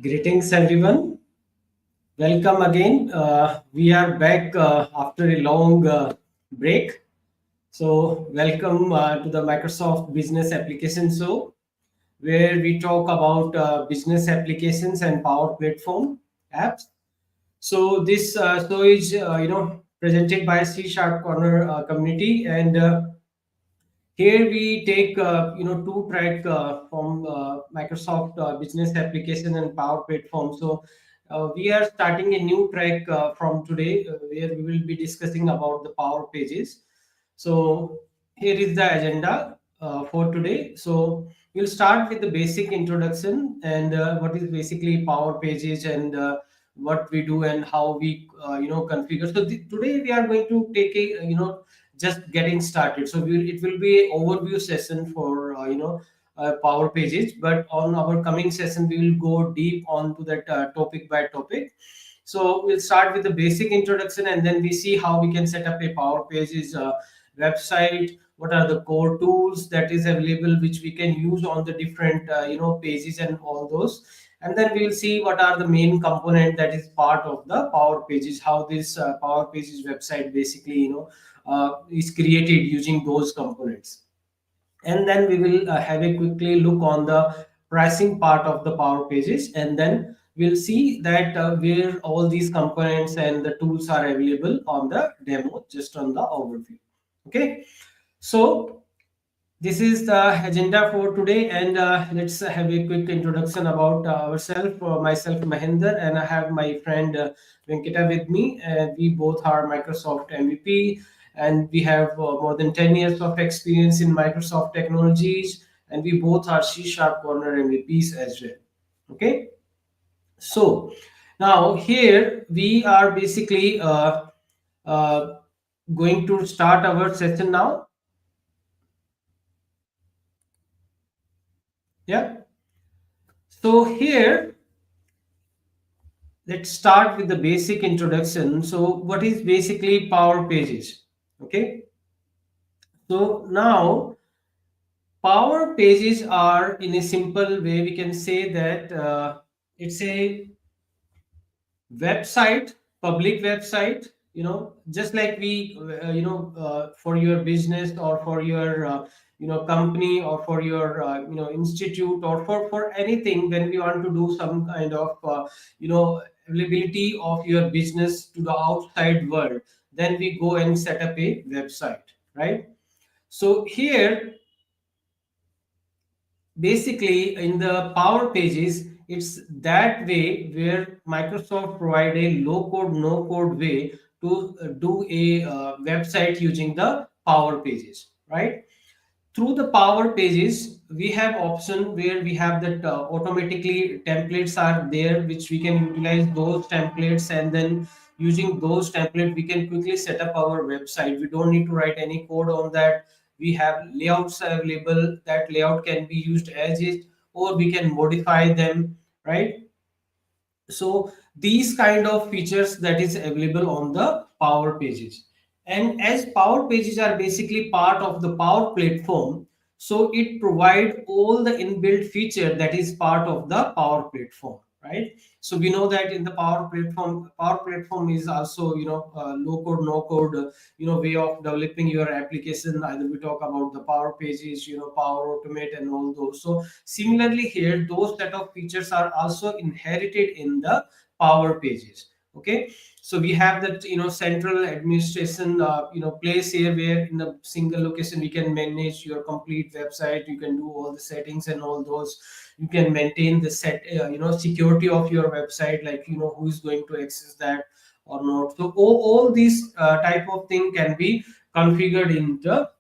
Greetings, everyone. Welcome again. We are back after a long break. So, welcome to the Microsoft Business Application Show, where we talk about business applications and Power Platform apps. So, this show is, presented by CSharpCorner community, and here we take two track from Microsoft Business Application and Power Platform. So we are starting a new track from today where we will be discussing about the Power Pages. So here is the agenda for today. So we'll start with the basic introduction and what is basically Power Pages and what we do and how we configure. So today we are going to take a just getting started. So it will be an overview session for Power Pages, but on our coming session we will go deep onto that topic by topic. So we'll start with the basic introduction, and then we see how we can set up a Power Pages website. What are the core tools that is available, which we can use on the different pages and all those. And then we will see what are the main component that is part of the Power Pages. How this Power Pages website basically is created using those components. And then we will have a quickly look on the pricing part of the Power Pages, and then we'll see that where all these components and the tools are available on the demo, just on the overview. Okay, so this is the agenda for today, and let's have a quick introduction about ourselves. Myself, Mahender, and I have my friend Venkata with me. We both are Microsoft MVP, and we have more than 10 years of experience in Microsoft technologies, and we both are CSharpCorner MVPs as well. Okay, so now here we are basically uh, going to start our session now. Yeah. So here, let's start with the basic introduction. So what is basically Power Pages? Okay. So now Power Pages are, in a simple way, we can say that it's a website, public website, just like we for your business or for your company or for your institute or for anything. When we want to do some kind of availability of your business to the outside world, then we go and set up a website, right? So here, basically, in the Power Pages, it's that way where Microsoft provide a low code no code way to do a website using the Power Pages, right? Through the Power Pages, we have option where we have that automatically templates are there, which we can utilize those templates, and then using those templates we can quickly set up our website. We don't need to write any code on that. We have layouts available. That layout can be used as is, or we can modify them, right? So these kind of features that is available on the Power Pages. And as Power Pages are basically part of the Power Platform, so it provide all the inbuilt feature that is part of the Power Platform, right? So we know that in the Power Platform is also low code no code way of developing your application. Either we talk about the Power Pages, Power Automate and all those. So similarly here, those set of features are also inherited in the Power Pages. Okay, so we have that central administration place here, where in a single location we can manage your complete website. You can do all the settings and all those. You can maintain the security of your website, like who is going to access that or not. So all these type of thing can be configured in the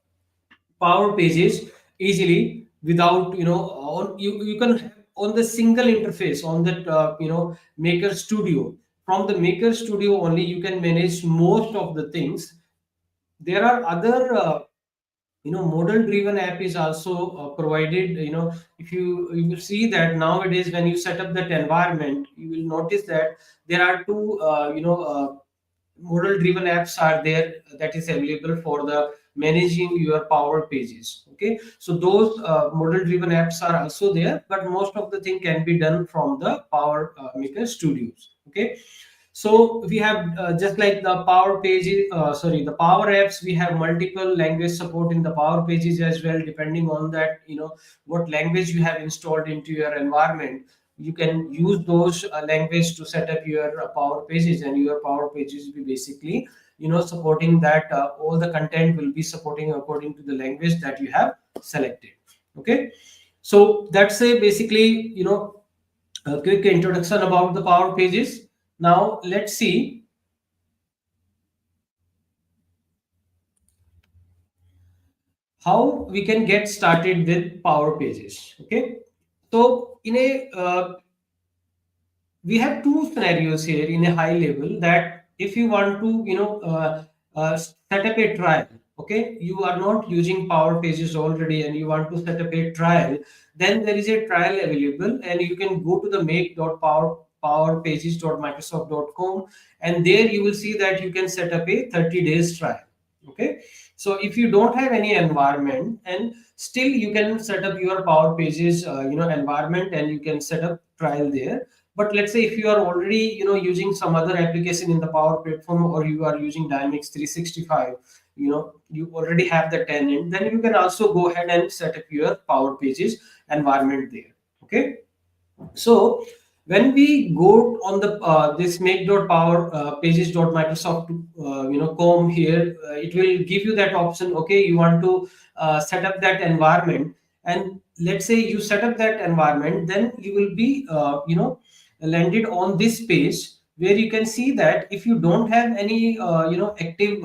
Power Pages easily without you can have on the single interface on that Maker Studio. From the Maker Studio only you can manage most of the things. There are other model driven app is also provided. If you see that nowadays when you set up that environment, you will notice that there are two model driven apps are there that is available for the managing your Power Pages. Okay, so those model driven apps are also there, but most of the thing can be done from the Power Maker Studios. Okay, so we have just like the Power Pages, the Power Apps. We have multiple language support in the Power Pages as well, depending on that, what language you have installed into your environment. You can use those language to set up your Power Pages, and your Power Pages will be basically, supporting that all the content will be supporting according to the language that you have selected. Okay, so that's a basically, a quick introduction about the Power Pages. Now let's see how we can get started with Power Pages. Okay, so in a we have two scenarios here in a high level, that if you want to, set up a trial. Okay, you are not using Power Pages already and you want to set up a trial, then there is a trial available, and you can go to the make.powerpages.microsoft.com, and there you will see that you can set up a 30 days trial. Okay, so if you don't have any environment, and still you can set up your Power Pages environment, and you can set up trial there. But let's say if you are already, using some other application in the Power Platform, or you are using Dynamics 365, you already have the tenant, then you can also go ahead and set up your Power Pages environment there. Okay, so when we go on the this make.power pages.microsoft com here, it will give you that option. Okay, you want to set up that environment, and let's say you set up that environment, then you will be landed on this page, where you can see that if you don't have any active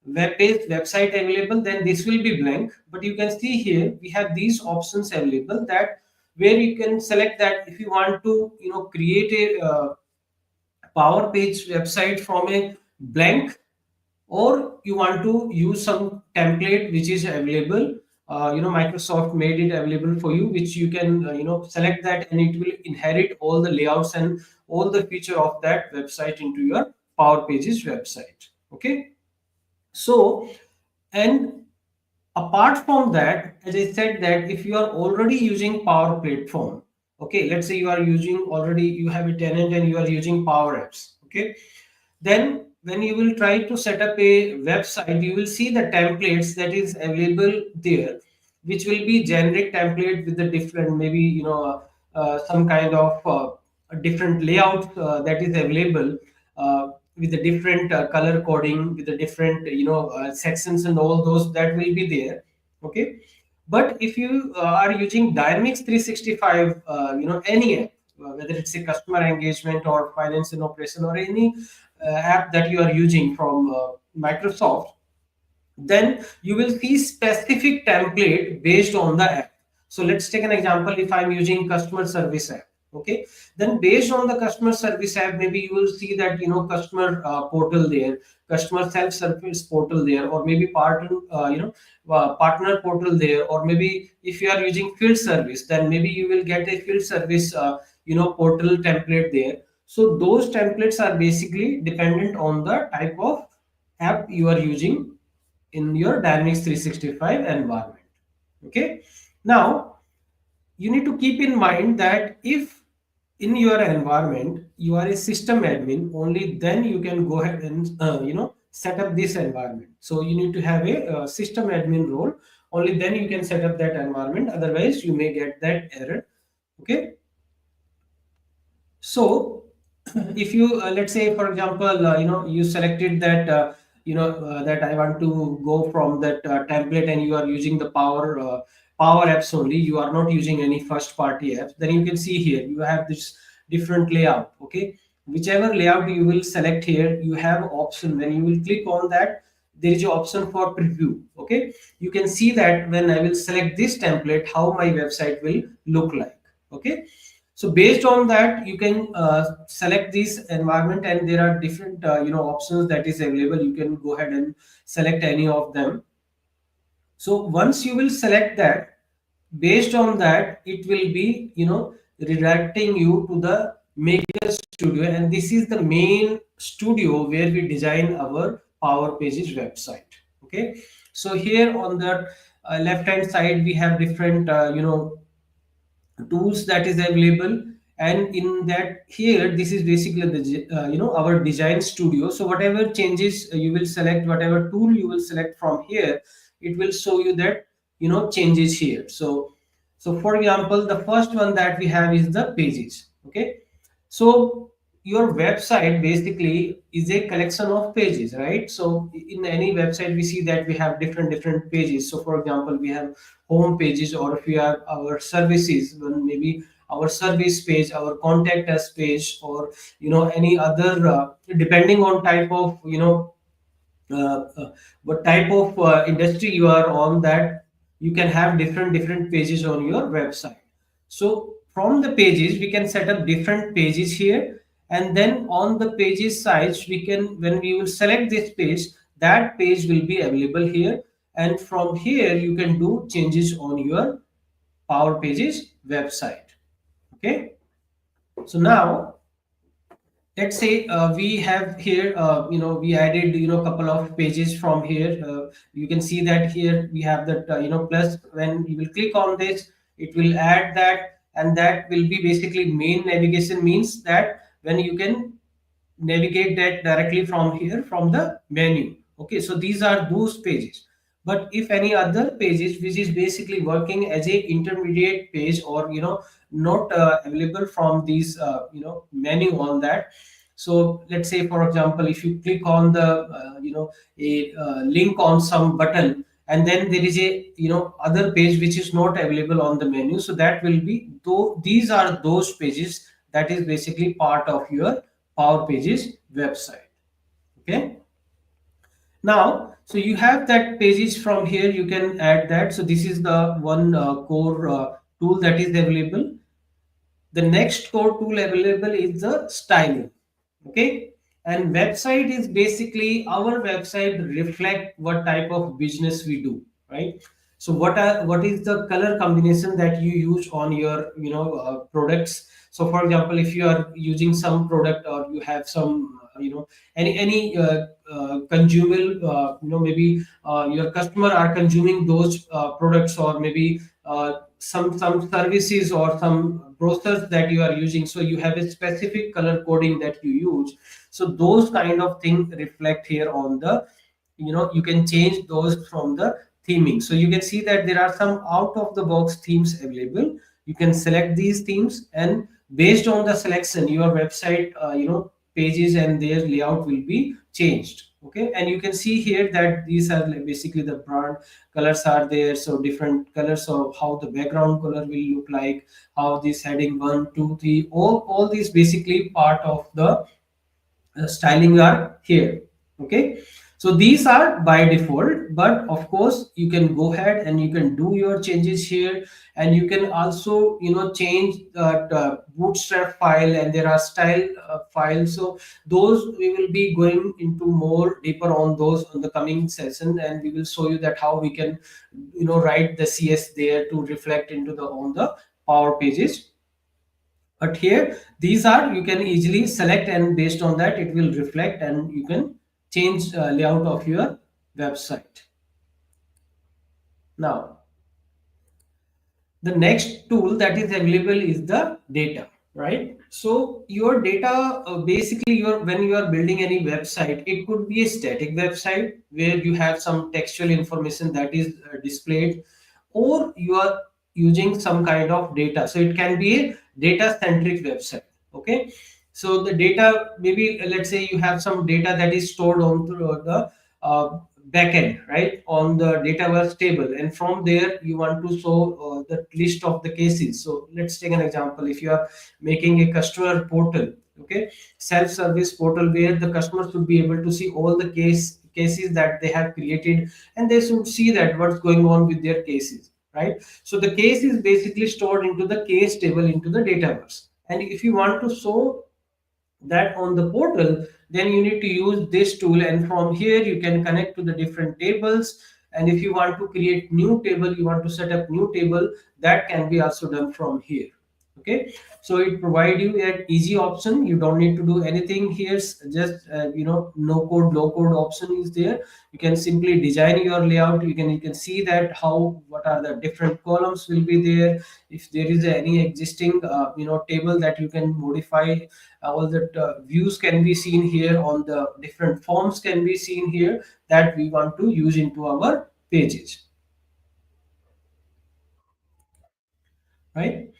web page website available, then this will be blank. But you can see here we have these options available, that where you can select that if you want to create a Power Page website from a blank, or you want to use some template which is available. Microsoft made it available for you, which you can select that, and it will inherit all the layouts and all the feature of that website into your Power Pages website. Okay, so, and apart from that, as I said, that if you are already using Power Platform, okay, let's say you are using already, you have a tenant and you are using Power Apps. Okay, then when you will try to set up a website, you will see the templates that is available there, which will be generic template with the different, maybe some kind of a different layout that is available, with the different color coding, with the different sections and all those that will be there. Okay, but if you are using Dynamics 365, any app, whether it's a customer engagement or finance and operation, or any app that you are using from Microsoft, then you will see specific template based on the app. So let's take an example. If I'm using customer service app, okay, then based on the customer service app, maybe you will see that customer portal there, customer self service portal there, or maybe partner portal there, or maybe if you are using field service, then maybe you will get a field service portal template there. So those templates are basically dependent on the type of app you are using in your Dynamics 365 environment. Okay, now you need to keep in mind that if in your environment you are a system admin, only then you can go ahead and set up this environment. So you need to have a system admin role, only then you can set up that environment, otherwise you may get that error. Okay, so if you let's say for example you selected that that I want to go from that template, and you are using the power apps only, you are not using any first party apps, then you can see here you have this different layout. Okay, whichever layout you will select here, you have option. When you will click on that, there is an option for preview. Okay, you can see that when I will select this template, how my website will look like. Okay, so based on that, you can select this environment, and there are different options that is available. You can go ahead and select any of them. So once you will select that, based on that, it will be redirecting you to the Maker Studio, and this is the main studio where we design our Power Pages website. Okay, So here on the left hand side, we have different tools that is available, and in that here this is basically the our design studio. So whatever changes you will select, whatever tool you will select from here, it will show you that changes here. So for example, the first one that we have is the pages. Okay, so your website basically is a collection of pages, right? So in any website we see that we have different pages. So for example, we have home pages, or if we have our services, then maybe our service page, our contact us page, or any other depending on type of what type of industry you are on, that you can have different pages on your website. So from the pages we can set up different pages here, and then on the pages size we can, when we will select this page, that page will be available here, and from here you can do changes on your Power Pages website. Okay, so now let's say we have here we added couple of pages from here. You can see that here we have that plus. When you will click on this, it will add that, and that will be basically main navigation, means that when you can navigate that directly from here from the menu. Okay, so these are those pages. But if any other pages which is basically working as a intermediate page, or not available from these menu on that. So let's say for example, if you click on the a link on some button, and then there is a other page which is not available on the menu, so that will be, though these are those pages that is basically part of your Power Pages website. Okay, now so you have that pages from here, you can add that. So this is the one core tool that is available. The next core tool available is the styling. Okay, and website is basically, our website reflect what type of business we do, right? So what is the color combination that you use on your products? So for example, if you are using some product, or you have some any consumable, maybe your customer are consuming those products, or maybe some services or some brochures that you are using, so you have a specific color coding that you use. So those kind of things reflect here on the, you can change those from the theming. So you can see that there are some out of the box themes available. You can select these themes, and based on the selection, your website pages and their layout will be changed. Okay, and you can see here that these are like basically the brand colors are there. So different colors of how the background color will look like, how this heading 1 2 3, all these basically part of the styling are here. Okay, so these are by default, but of course you can go ahead and you can do your changes here, and you can also change that bootstrap file, and there are style files. So those we will be going into more deeper on those on the coming session, and we will show you that how we can write the CS there to reflect into the on the Power Pages. But here these are, you can easily select, and based on that it will reflect, and you can change layout of your website. Now the next tool that is available is the data, right? So your data, basically your, when you are building any website, it could be a static website where you have some textual information that is displayed, or you are using some kind of data. So it can be a data centric website. Okay, so the data, maybe let's say you have some data that is stored on the backend, right, on the dataverse table, and from there you want to show the list of the cases. So let's take an example. If you are making a customer portal, okay, self-service portal, where the customer should be able to see all the cases that they have created, and they should see that what's going on with their cases, right? So the case is basically stored into the case table into the dataverse, and if you want to show that on the portal, then you need to use this tool, and from here you can connect to the different tables. And if you want to create new table, you want to set up new table, that can be also done from here. Okay, so it provide you an easy option. You don't need to do anything here. Just no code, low code option is there. You can simply design your layout. You can see that how what are the different columns will be there. If there is any existing table that you can modify, all the views can be seen here, on the different forms can be seen here that we want to use into our pages, right?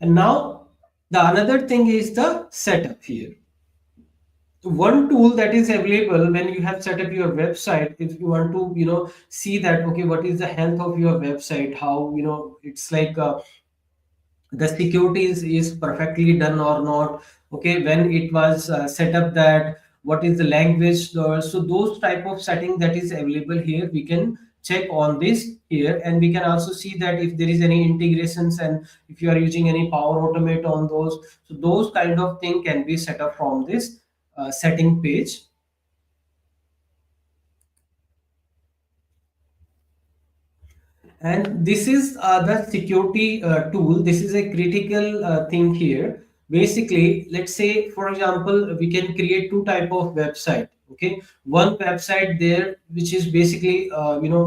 And now the another thing is the setup here. One tool that is available when you have set up your website, if you want to see that, okay, what is the health of your website, how it's like the security is perfectly done or not, okay, when it was set up, that what is the language, so those type of setting that is available here, we can check on this here. And we can also see that if there is any integrations, and if you are using any power automate on those, so those kind of thing can be set up from this setting page. And this is the security tool. This is a critical thing here. Basically, let's say for example, we can create two type of website. Okay, one website there which is basically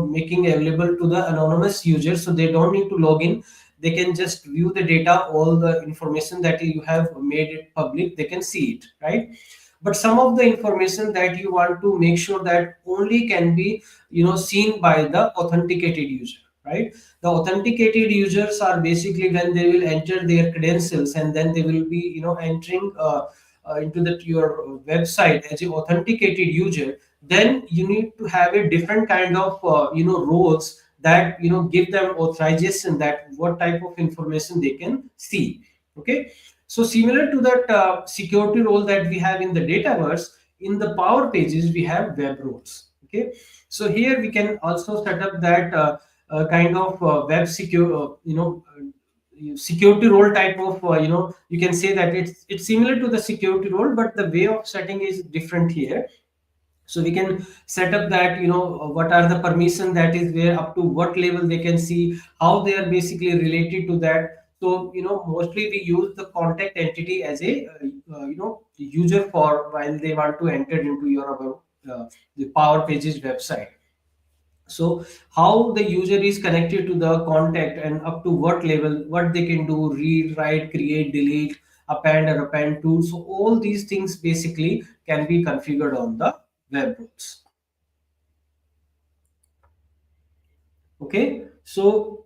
making available to the anonymous user, so they don't need to log in. They can just view the data, all the information that you have made it public, they can see it, right? But some of the information that you want to make sure that only can be seen by the authenticated user, right? The authenticated users are basically when they will enter their credentials, and then they will be entering into that your website as an authenticated user. Then you need to have a different kind of roles that give them authorization, that what type of information they can see. Okay, so similar to that security role that we have in the Dataverse, in the Power Pages we have web roles. Okay, so here we can also set up that kind of web secure, security role type of, you can say that it's similar to the security role, but the way of setting is different here. So we can set up that what are the permission that is where, up to what level they can see, how they are basically related to that. So mostly we use the contact entity as a user for while they want to enter into your the Power Pages website. So how the user is connected to the contact, and up to what level, what they can do, read, write, create, delete, append or append to, so all these things basically can be configured on the web roles. Okay, so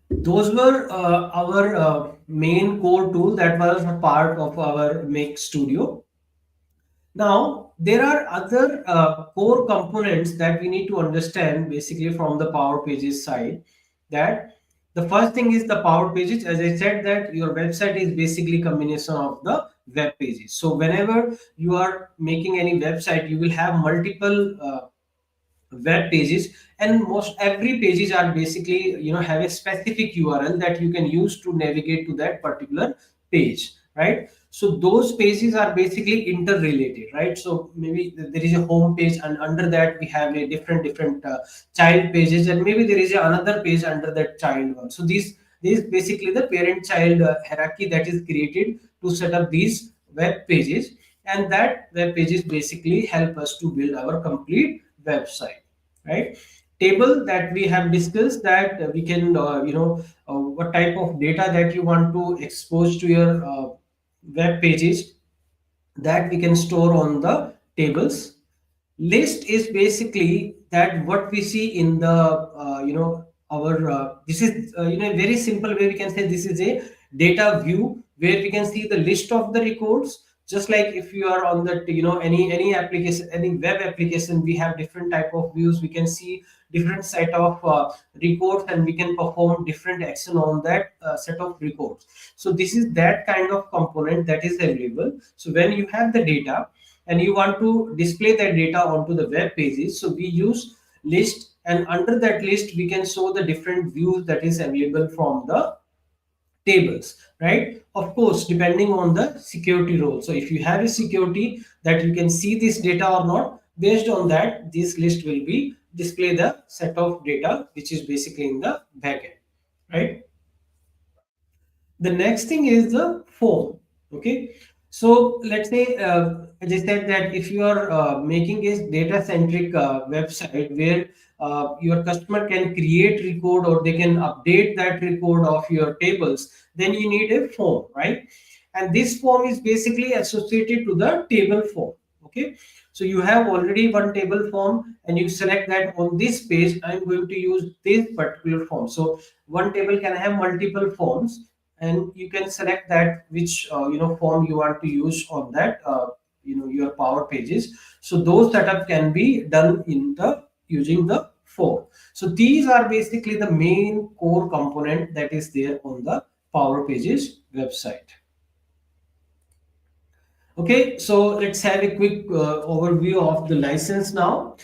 those were our main core tool that was a part of our Make Studio. Now, there are other core components that we need to understand basically from the Power Pages side. That the first thing is the Power Pages. As I said, that your website is basically combination of the web pages. So whenever you are making any website, you will have multiple web pages, and most every pages are basically have a specific URL that you can use to navigate to that particular page, right? So those pages are basically interrelated, right? So maybe there is a home page, and under that we have a different child pages, and maybe there is another page under that child one. So these basically the parent child hierarchy that is created to set up these web pages, and that web pages basically help us to build our complete website, right? Table that we have discussed, that we can what type of data that you want to expose to your web pages, that we can store on the tables. List is basically that what we see in the our this is a very simple way we can say this is a data view where we can see the list of the records. Just like if you are on the any application, any web application, we have different type of views. We can see different set of records, and we can perform different action on that set of records. So this is that kind of component that is available. So when you have the data and you want to display that data onto the web pages, so we use list, and under that list we can show the different views that is available from the tables, right? Of course, depending on the security role. So if you have a security that you can see this data or not, based on that this list will be display the set of data which is basically in the backend, right? The next thing is the form. Okay, so let's say, as I said, that if you are making a data centric website where your customer can create record or they can update that record of your tables, then you need a form, right? And this form is basically associated to the table form. Okay, so you have already one table form and you select that on this page I'm going to use this particular form. So one table can have multiple forms, and you can select that which form you want to use on that your power pages. So those setup can be done in the using the form. So these are basically the main core component that is there on the power pages website. Okay, so let's have a quick overview of the license now.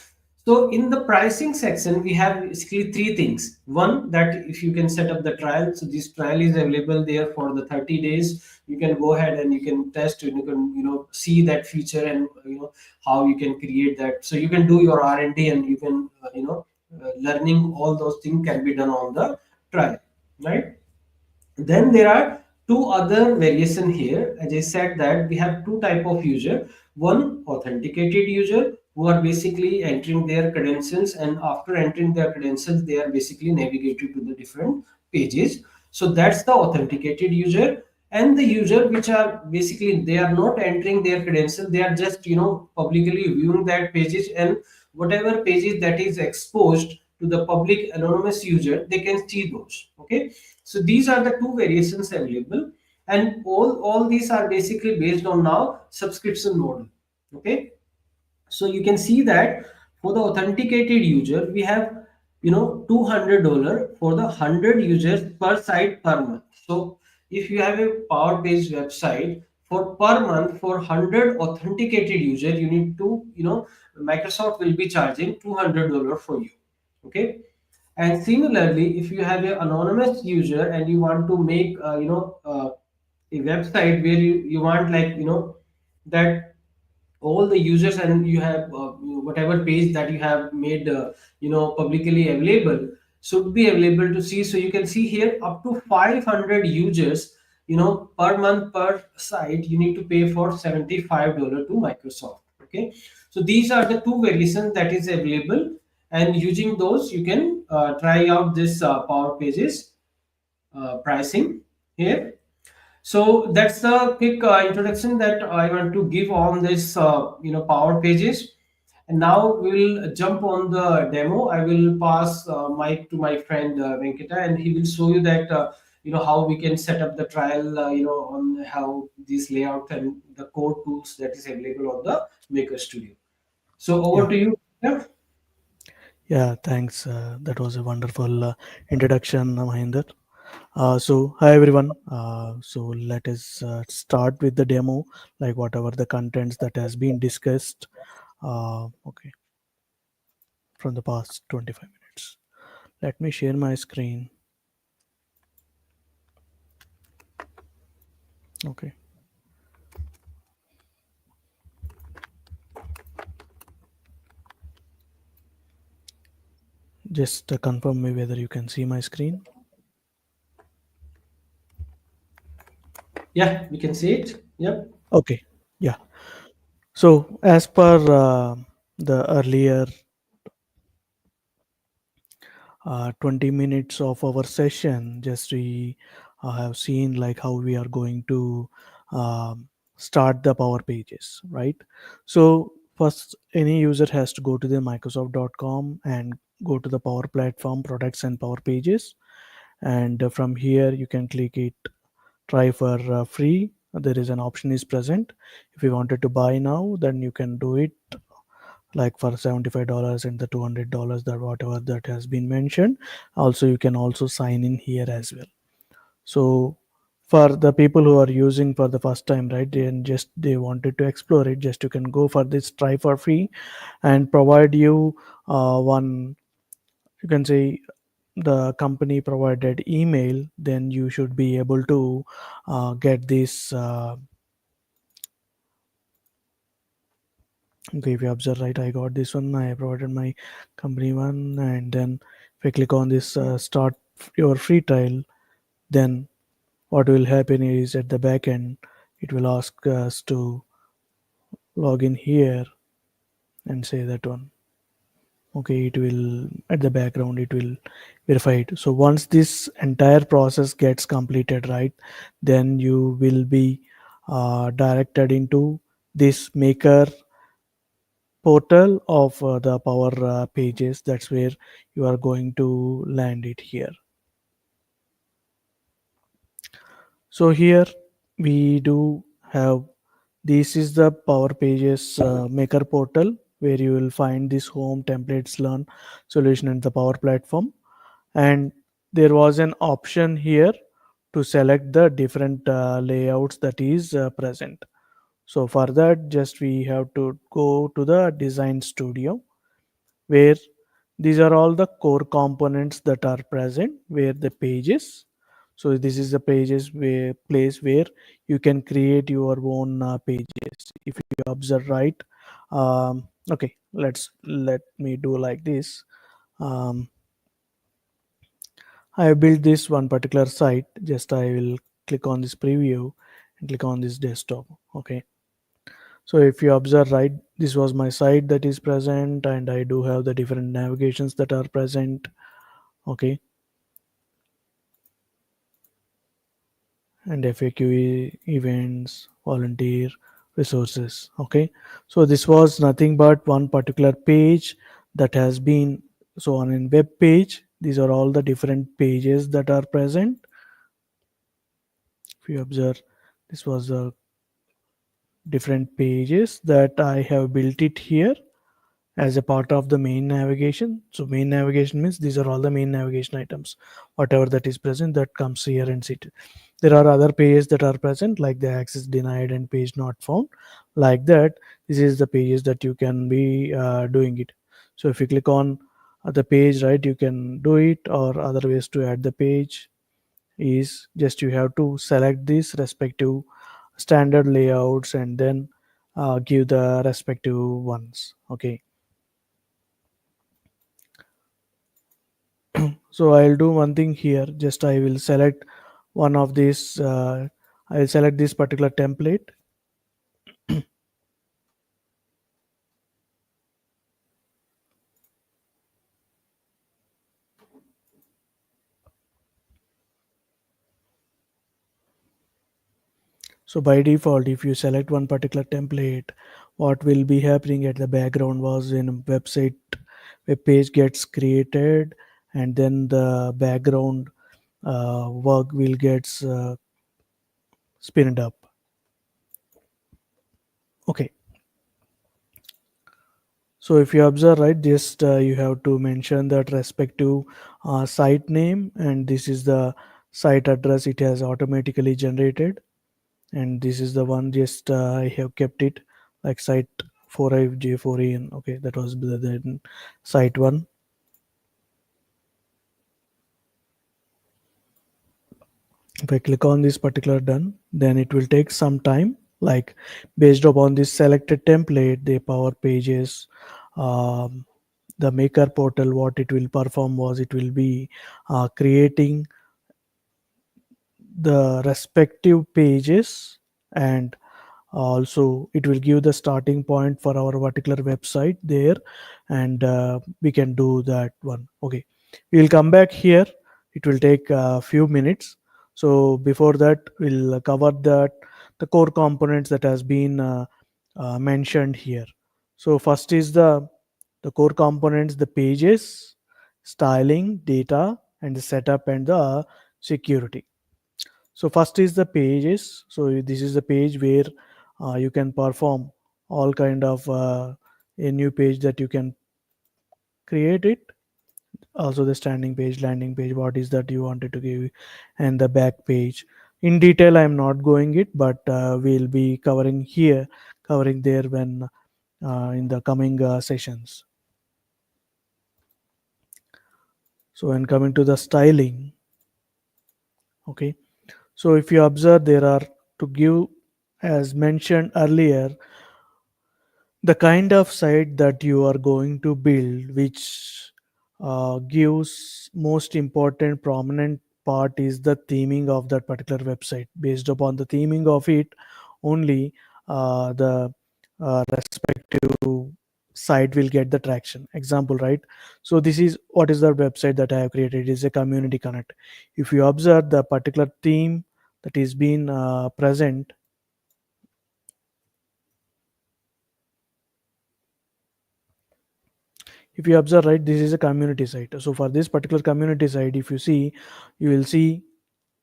So in the pricing section, we have basically three things. One, that if you can set up the trial, so this trial is available there for the 30 days. You can go ahead and you can test and you can see that feature and how you can create that. So you can do your R&D and you can learning all those things can be done on the trial, right? Then there are two other variation here. As I said that we have two type of user. One, authenticated user who are basically entering their credentials, and after entering their credentials, they are basically navigated to the different pages. So that's the authenticated user. And the user which are basically they are not entering their credentials, they are just publicly viewing that pages, and whatever pages that is exposed to the public anonymous user, they can see those. Okay, so these are the two variations available, and all these are basically based on now subscription model. Okay, so you can see that for the authenticated user, we have $200 for the 100 users per site per month. So if you have a power based website, for per month for 100 authenticated user, you need to Microsoft will be charging $200 for you. Okay, and similarly, if you have an anonymous user and you want to make a website where you want, like, that all the users, and you have whatever page that you have made publicly available should be available to see. So you can see here up to 500 users per month per site, you need to pay for $75 to Microsoft. Okay, so these are the two variations that is available, and using those you can try out this power pages pricing here. So that's the quick introduction that I want to give on this, Power Pages. And now we'll jump on the demo. I will pass mic to my friend Venkata, and he will show you that how we can set up the trial, on how this layout and the core tools that is available on the Maker Studio. So over Yeah, to you. Yeah. yeah, thanks. That was a wonderful introduction, Mahender. Hi everyone. So let us start with the demo, like whatever the contents that has been discussed. Okay, from the past 25 minutes. Let me share my screen. Okay, just confirm me whether you can see my screen. Yeah, we can see it. Yep. Okay, yeah. So as per the earlier 20 minutes of our session, just we have seen like how we are going to start the power pages, right? So first any user has to go to the microsoft.com and go to the power platform products and power pages, and from here you can click it, try for free. There is an option is present. If you wanted to buy now, then you can do it like for $75 and the $200, that whatever that has been mentioned. Also you can also sign in here as well. So for the people who are using for the first time, right, and just they wanted to explore it, just you can go for this try for free and provide you one, you can say, the company provided email, then you should be able to get this okay. If you observe, right, I got this one, I provided my company one, and then if I click on this start your free trial, then what will happen is at the back end, it will ask us to log in here and say that one. Okay, it will at the background it will verify it. So once this entire process gets completed, right, then you will be directed into this maker portal of the power pages. That's where you are going to land it here. So here we do have, this is the power pages maker portal where you will find this home templates learn solution and the power platform. And there was an option here to select the different layouts that is present. So for that, just we have to go to the design studio where these are all the core components that are present where the pages. So this is the pages where place where you can create your own pages. If you observe, right, okay, let me do like this. um, I have built this one particular site. Just I will click on this preview and click on this desktop. Okay. So if you observe, right, this was my site that is present, and I do have the different navigations that are present. Okay. And FAQ events, volunteer, resources. Okay. So this was nothing but one particular page that has been, so on a web page, these are all the different pages that are present. If you observe, this was the different pages that I have built it here as a part of the main navigation. So main navigation means these are all the main navigation items. Whatever that is present, that comes here and sit. There are other pages that are present like the access denied and page not found. Like that, this is the pages that you can be doing it. So if you click on the page, right, you can do it, or other ways to add the page is just you have to select these respective standard layouts and then give the respective ones. Okay, so I'll do one thing here. Just I will select one of these. I'll select this particular template. So by default, if you select one particular template, what will be happening at the background was in website web page gets created, and then the background work will gets spinned up. Okay, so if you observe, right, just you have to mention that respective site name, and this is the site address it has automatically generated, and this is the one just I have kept it like site 4j4en. Okay, that was the site one. If I click on this particular done, then it will take some time, like based upon this selected template, the power pages, um, the maker portal, what it will perform was it will be creating the respective pages, and also it will give the starting point for our particular website there, and we can do that one. Okay, we will come back here. It will take a few minutes. So before that, we'll cover that the core components that has been mentioned here. So first is the core components, the pages, styling, data, and the setup and the security. So first is the pages. So this is the page where you can perform all kind of a new page that you can create it. Also the standing page, landing page, what is that you wanted to give, and the back page. In detail, I'm not going it, but we'll be covering here, covering there when in the coming sessions. So when coming to the styling, okay. So if you observe, there are to give, as mentioned earlier, the kind of site that you are going to build, which gives most important prominent part is the theming of that particular website. Based upon the theming of it only, the respective site will get the traction. Example, right? So this is what is the website that I have created. It is a community connect. If you observe the particular theme that is being present, if you observe, right, this is a community site. So for this particular community site, if you see, you will see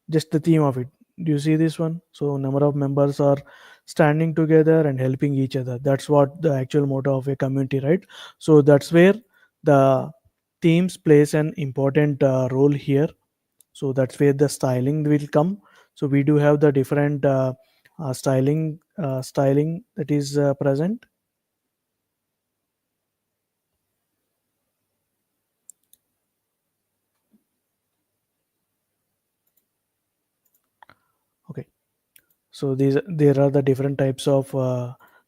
just the theme of it. Do you see this one? So number of members are standing together and helping each other. That's what the actual motto of a community, right? So that's where the themes plays an important role here. So that's where the styling will come. So we do have the different styling that is present. Okay. So these there are the different types of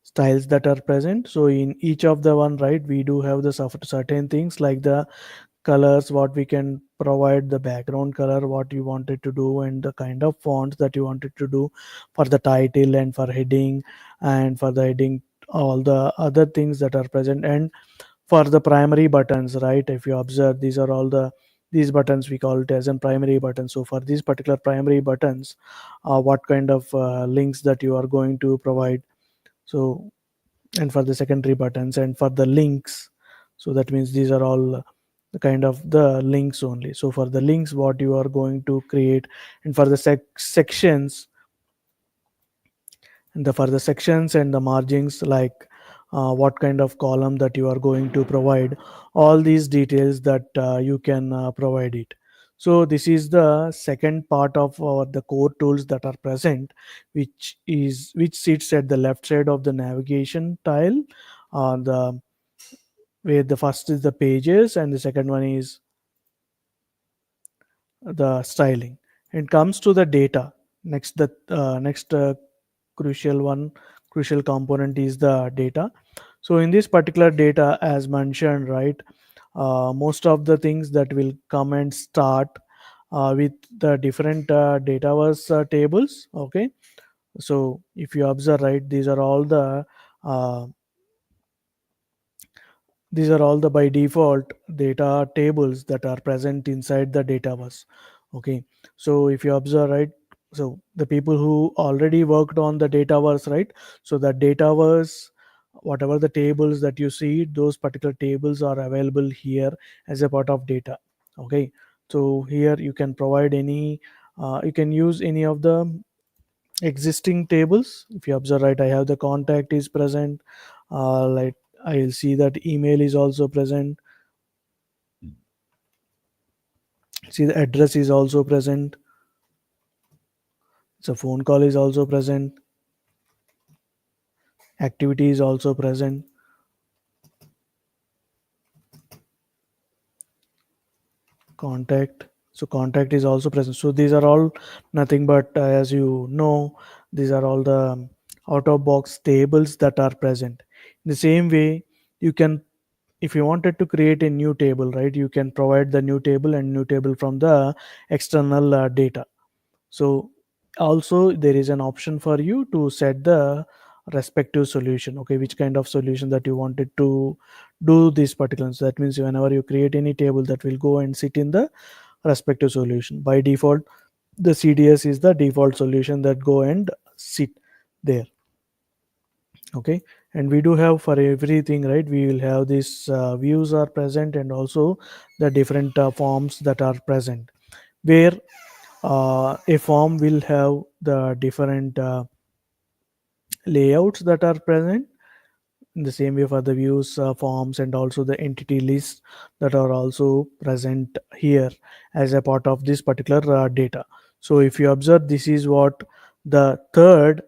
styles that are present. So in each of the one, right, we do have the certain things like the colors, what we can provide, the background color what you wanted to do, and the kind of fonts that you wanted to do for the title and for heading, and for the heading all the other things that are present. And for the primary buttons, right, if you observe, these are all the these buttons we call it as a primary button. So for these particular primary buttons, what kind of links that you are going to provide. So and for the secondary buttons and for the links, so that means these are all the kind of the links only. So for the links what you are going to create, and for the sections, and the further sections and the margins, like what kind of column that you are going to provide, all these details that you can provide it. So this is the second part of the core tools that are present, which sits at the left side of the navigation tile, the where the first is the pages and the second one is the styling. It comes to the data. Next crucial component is the data. So in this particular data, as mentioned, right, most of the things that will come and start with the different dataverse tables. Okay, so if you observe, right, uh, these are all the by default data tables that are present inside the dataverse. Okay, so if you observe, right, so the people who already worked on the dataverse, right, so the dataverse, whatever the tables that you see, those particular tables are available here as a part of data. Okay, so here you can provide any you can use any of the existing tables. If you observe, right, I have the contact is present, like I'll see that email is also present, see the address is also present, so phone call is also present, activity is also present, contact, so contact is also present. So these are all nothing but as you know, these are all the out of box tables that are present. In the same way, you can, if you wanted to create a new table, right, you can provide the new table and new table from the external data. So also there is an option for you to set the respective solution. Okay, which kind of solution that you wanted to do this particular. So that means whenever you create any table, that will go and sit in the respective solution. By default, the CDS is the default solution that go and sit there. Okay, and we do have for everything, right, we will have these views are present, and also the different forms that are present, where a form will have the different layouts that are present. In the same way for the views, forms, and also the entity lists that are also present here as a part of this particular data. So if you observe, this is what the third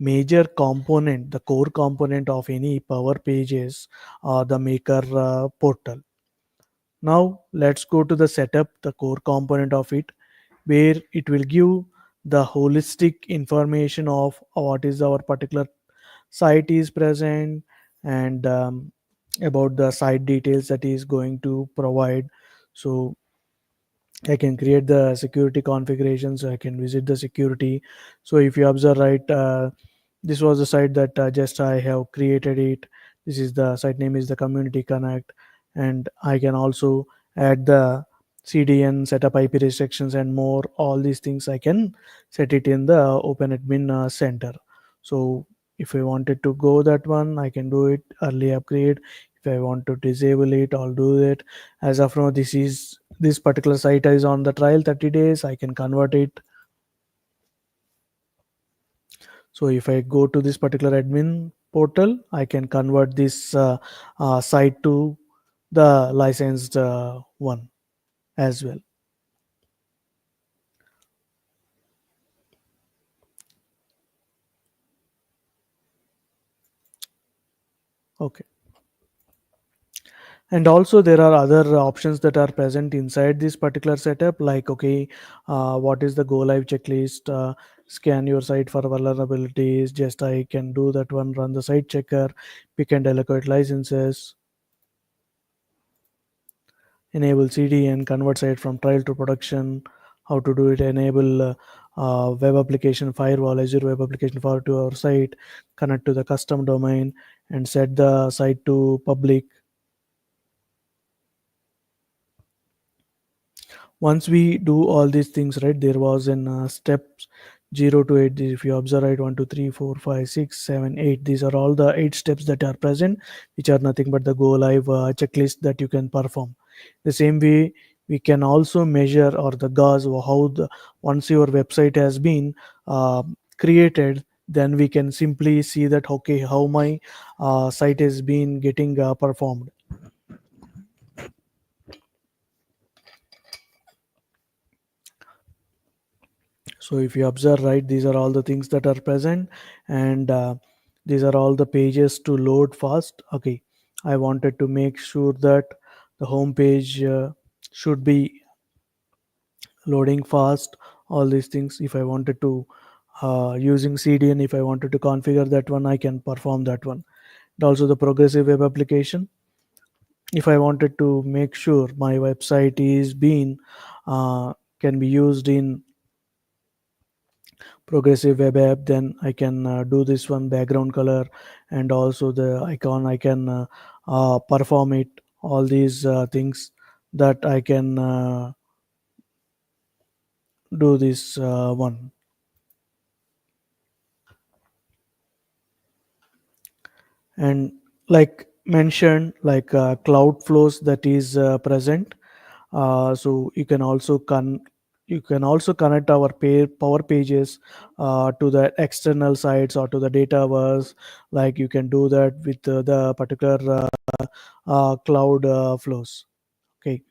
major component, the core component of any power pages, the maker portal. Now let's go to the setup, the core component of it, where it will give the holistic information of what is our particular site is present, and about the site details that is going to provide. So I can create the security configuration, so I can visit the security. So if you observe, right, this was the site that just I have created it. This is the site name is the Community Connect, and I can also add the CDN, set up IP restrictions, and more. All these things I can set it in the Open Admin Center. So if I wanted to go that one, I can do it early upgrade. If I want to disable it, I'll do it. As of now, this particular site is on the trial 30 days. I can convert it. So if I go to this particular admin portal, I can convert this site to the licensed one as well. Okay. And also there are other options that are present inside this particular setup, like, okay, what is the go live checklist, scan your site for vulnerabilities. Just I can do that one, run the site checker, pick and allocate licenses, enable CD and convert site from trial to production. How to do it? Enable web application firewall, Azure web application firewall to our site, connect to the custom domain, and set the site to public. Once we do all these things, right, there was in steps 0 to 8. If you observe, right, 1 2 3 4 5 6 7 8, these are all the 8 steps that are present, which are nothing but the go live checklist that you can perform. The same way, we can also measure or the gauge how the once your website has been created, then we can simply see that, okay, how my site has been getting performed. So if you observe, right, these are all the things that are present, and these are all the pages to load fast. Okay, I wanted to make sure that the home page should be loading fast. All these things, if I wanted to using CDN, if I wanted to configure that one, I can perform that one. And also the progressive web application, if I wanted to make sure my website is being can be used in progressive web app, then I can do this one background color, and also the icon I can perform it. All these things that I can do this one. And like mentioned, like cloud flows that is present. So you can also connect our power pages to the external sites or to the dataverse. Like you can do that with the particular cloud flows. Okay.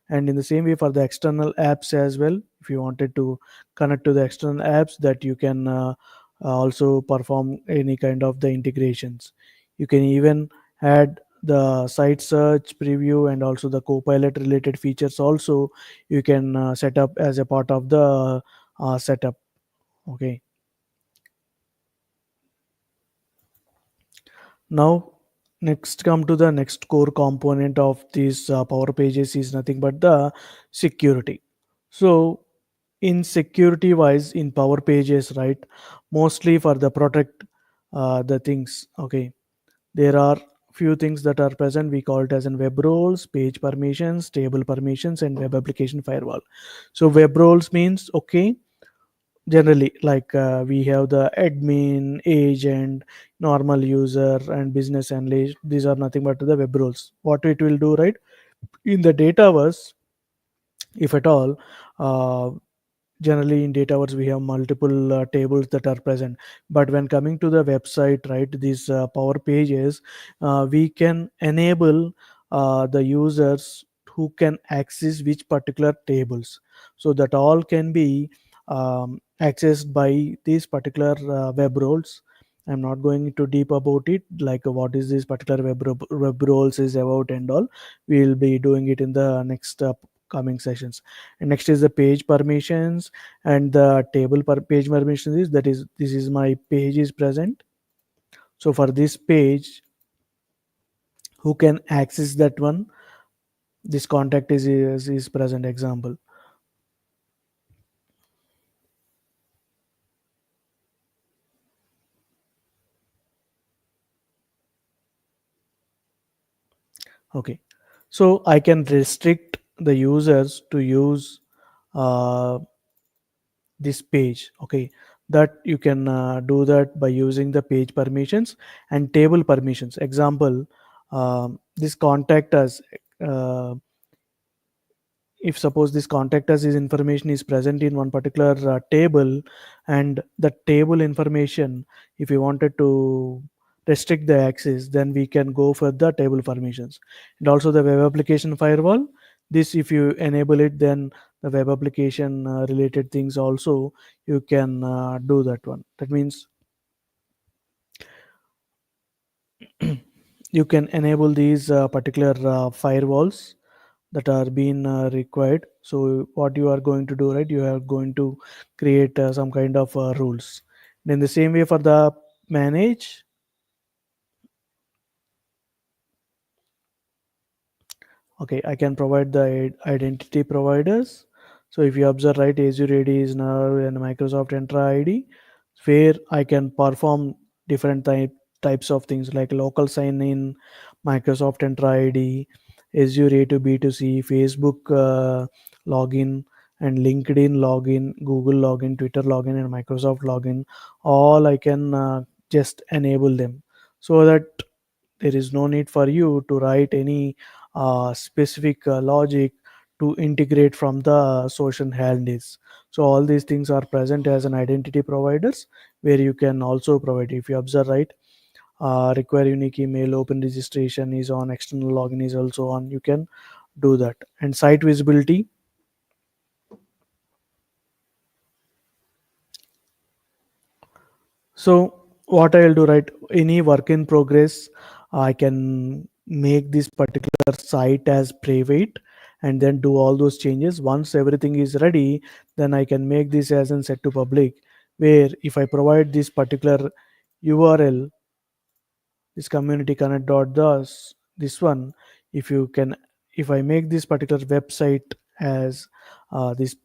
And in the same way, for the external apps as well, if you wanted to connect to the external apps, that you can also perform any kind of the integrations. You can even add the site search preview and also the copilot related features also. You can set up as a part of the setup. Okay. Now, next come to the next core component of these power pages is nothing but the security. So in security wise, in power pages, right, mostly for the protect the things. Okay, there are few things that are present. We call it as in web roles, page permissions, table permissions, and web application firewall. So web roles means, okay, generally, like we have the admin, agent, normal user, and business analyst. These are nothing but the web roles. What it will do, right, in the dataverse, if at all, uh, generally in dataverse we have multiple tables that are present. But when coming to the website, right, these power pages, we can enable the users who can access which particular tables, so that all can be accessed by these particular web roles. I'm not going to deep about it, like what is this particular web roles is about and all. We'll be doing it in the next coming sessions. And next is the page permissions, and the table per page permissions is, that is, this is my page is present. So for this page, who can access that one, this contact is present, example. Okay, so I can restrict the users to use uh, this page. Okay, that you can do that by using the page permissions and table permissions. Example, this contact us, uh, if suppose this contact us is information is present in one particular table, and the table information, if we wanted to restrict the access, then we can go for the table permissions. And also the web application firewall, this if you enable it, then the web application related things also you can do that one. That means you can enable these particular firewalls that are being required. So what you are going to do, right, you are going to create some kind of rules. Then the same way for the manage, okay, I can provide the identity providers. So if you observe, right, Azure AD is now in Microsoft Entra ID, where I can perform different types of things like local sign in, Microsoft Entra ID, Azure A to B2C, Facebook login, and LinkedIn login, Google login, Twitter login, and Microsoft login. All I can just enable them, so that there is no need for you to write any specific logic to integrate from the social handles. So all these things are present as an identity providers, where you can also provide. If you observe, right, require unique email, open registration is on, external login is also on, you can do that. And site visibility, so what I'll do, right, any work in progress, I can make this particular site as private, and then do all those changes. Once everything is ready, then I can make this as an set to public, where if I provide this particular URL, this community connect dot this one, if you can, if I make this particular website as this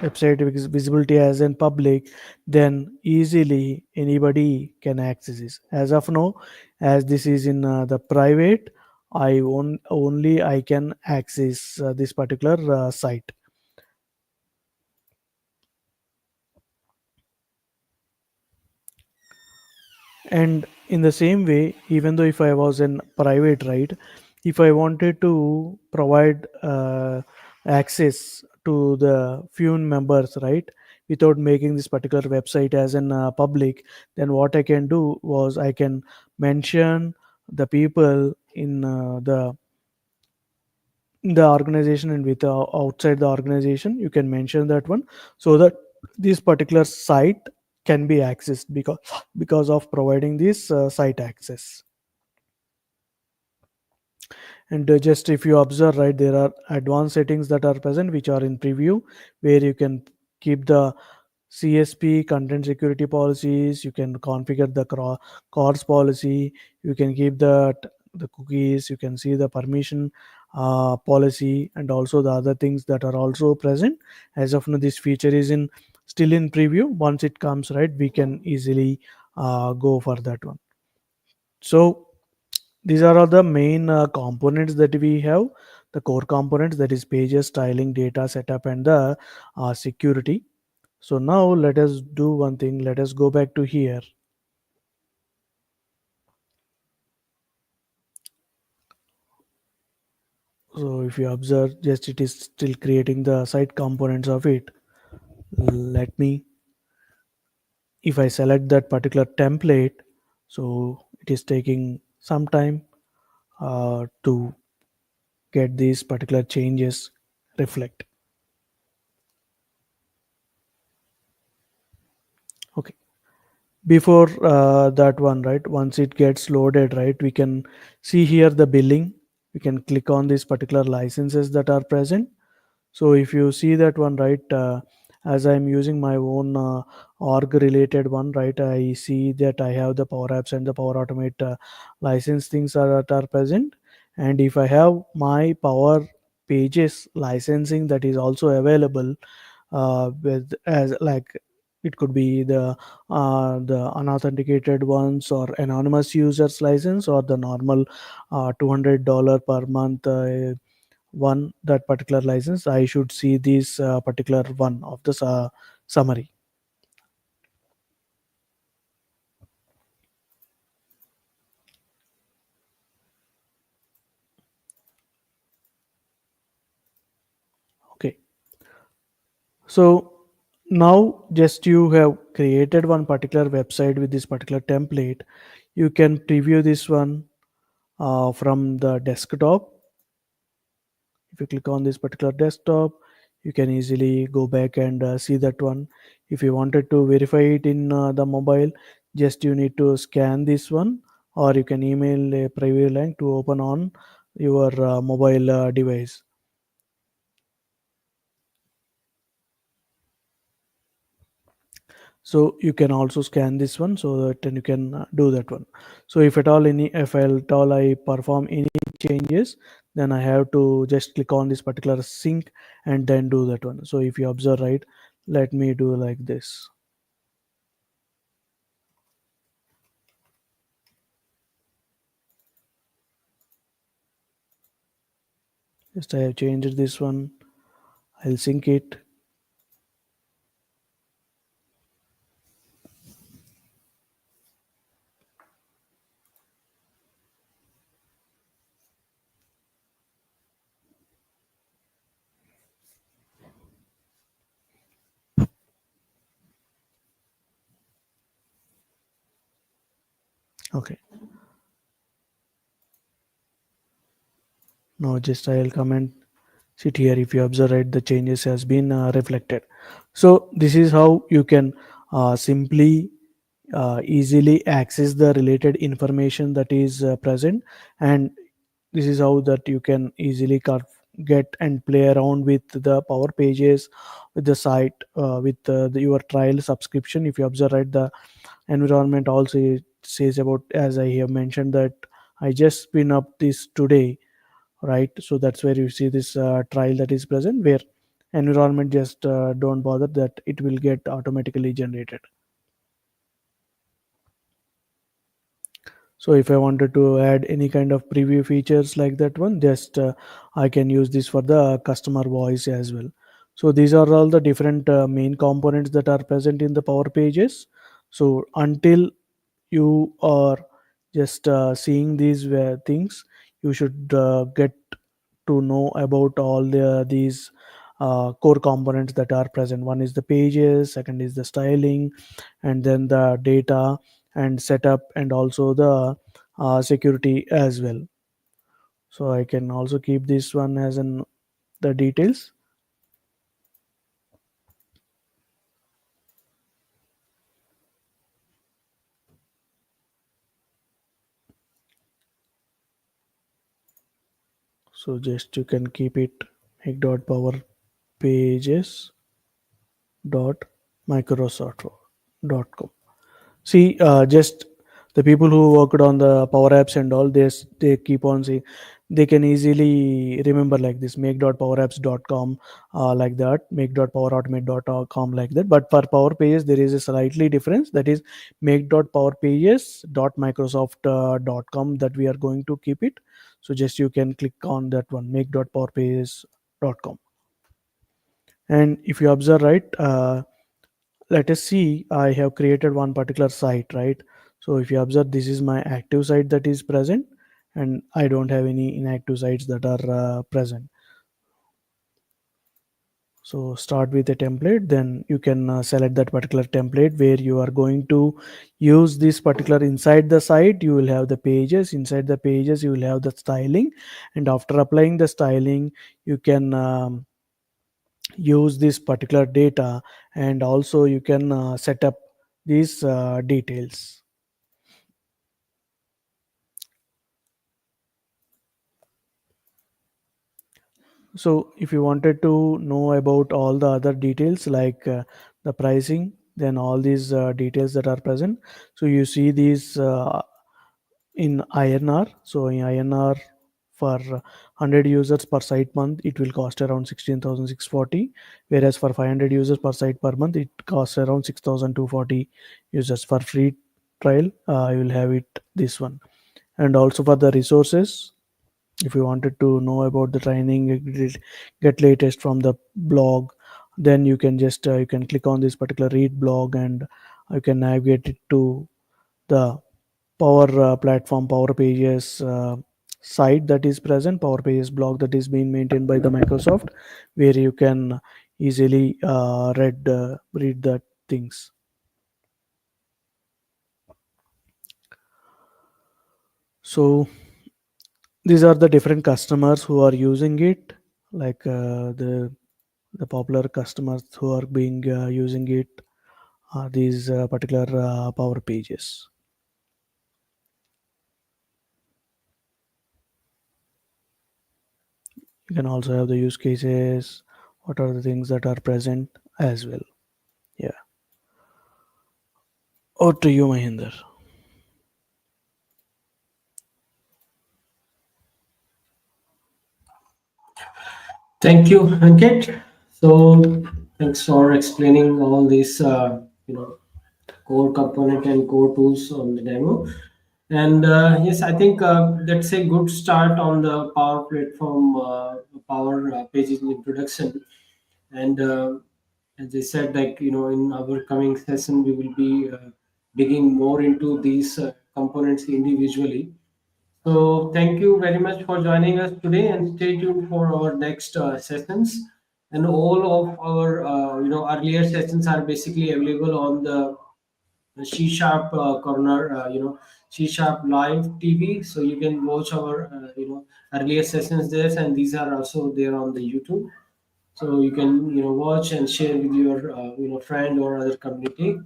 website visibility as in public, then easily anybody can access this. As of now, as this is in the private, only I can access this particular site. And in the same way, even though if I was in private, right, if I wanted to provide access to the few members, right, without making this particular website as in public, then what I can do was I can mention the people in the organization, and with outside the organization you can mention that one, so that this particular site can be accessed, because of providing this site access. And just if you observe, right, there are advanced settings that are present which are in preview, where you can keep the CSP content security policies, you can configure the CORS policy, you can keep the cookies, you can see the permission policy, and also the other things that are also present. As of now, this feature is in still in preview. Once it comes, right, we can easily go for that one. So these are all the main components that we have. The core components, that is pages, styling, data setup, and the security. So now let us do one thing. Let us go back to here. So if you observe, just it is still creating the site components of it. Let me, if I select that particular template, so it is taking some time to get these particular changes reflect. Okay. Before that one, right, once it gets loaded, right, we can see here the billing. We can click on these particular licenses that are present. So if you see that one, right, as I'm using my own org related one, right, I see that I have the Power Apps and the Power Automate license things that are present. And if I have my Power Pages licensing, that is also available with as like It could be the unauthenticated ones or anonymous users license, or the normal $200 per month one, that particular license. I should see this particular one of the summary. Okay, so now just you have created one particular website with this particular template. You can preview this one from the desktop. If you click on this particular desktop, you can easily go back and see that one. If you wanted to verify it in the mobile, just you need to scan this one, or you can email a preview link to open on your mobile device. So you can also scan this one, so that then you can do that one. So if at all I perform any changes, then I have to just click on this particular sync and then do that one. So if you observe, right, let me do like this. Just I have changed this one. I'll sync it. Okay, now just I'll comment sit here. If you observe, right, the changes has been reflected. So this is how you can simply easily access the related information that is present. And this is how that you can easily get and play around with the power pages, with the site, with your trial subscription. If you observe, right, the environment also it says about, as I have mentioned, that I just spin up this today, right? So that's where you see this trial that is present, where environment just don't bother, that it will get automatically generated. So if I wanted to add any kind of preview features like that one, just I can use this for the customer voice as well. So these are all the different main components that are present in the power pages. So until you are just seeing these things, you should get to know about all these core components that are present. One is the pages, second is the styling, and then the data and setup, and also the security as well. So I can also keep this one as in the details. So just you can keep it make dot power pages dot microsoft dot com. See, just the people who worked on the power apps and all this, they keep on saying they can easily remember like this, make.powerapps.com, like that, make.powerautomate.com, like that. But for power pages, there is a slightly difference, that is make.powerpages.microsoft.com, that we are going to keep it. So just you can click on that one, make.powerpages.com. And if you observe, right, let us see, I have created one particular site, right? So if you observe, this is my active site that is present, and I don't have any inactive sites that are present. So start with a template, then you can select that particular template where you are going to use this particular. Inside the site you will have the pages, inside the pages you will have the styling, and after applying the styling you can use this particular data, and also you can set up these details. So if you wanted to know about all the other details, like the pricing, then all these details that are present, so you see these in INR. So in INR for 100 users per site month, it will cost around 16,640. Whereas for 500 users per site per month, it costs around 6,240 users. For free trial, I will have it this one. And also for the resources, if you wanted to know about the training, get latest from the blog, then you can just you can click on this particular read blog, and you can navigate it to the power platform, power pages site that is present, power pages blog that is being maintained by the Microsoft, where you can easily read the things. So these are the different customers who are using it, like the popular customers who are being using it are these particular power pages. You can also have the use cases, what are the things that are present as well. Yeah. Over to you, Mahinder. Thank you, Venkat. So thanks for explaining all these, core component and core tools on the demo. And yes, I think that's a good start on the Power Platform, Power Pages introduction. And as I said, like in our coming session, we will be digging more into these components individually. So thank you very much for joining us today, and stay tuned for our next sessions. And all of our earlier sessions are basically available on the C Sharp corner, C Sharp live TV. So you can watch our earlier sessions there, and these are also there on the YouTube. So you can watch and share with your friend or other community.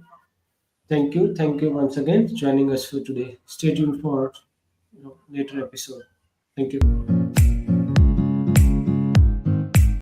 Thank you once again for joining us for today. Stay tuned for later episode. Thank you.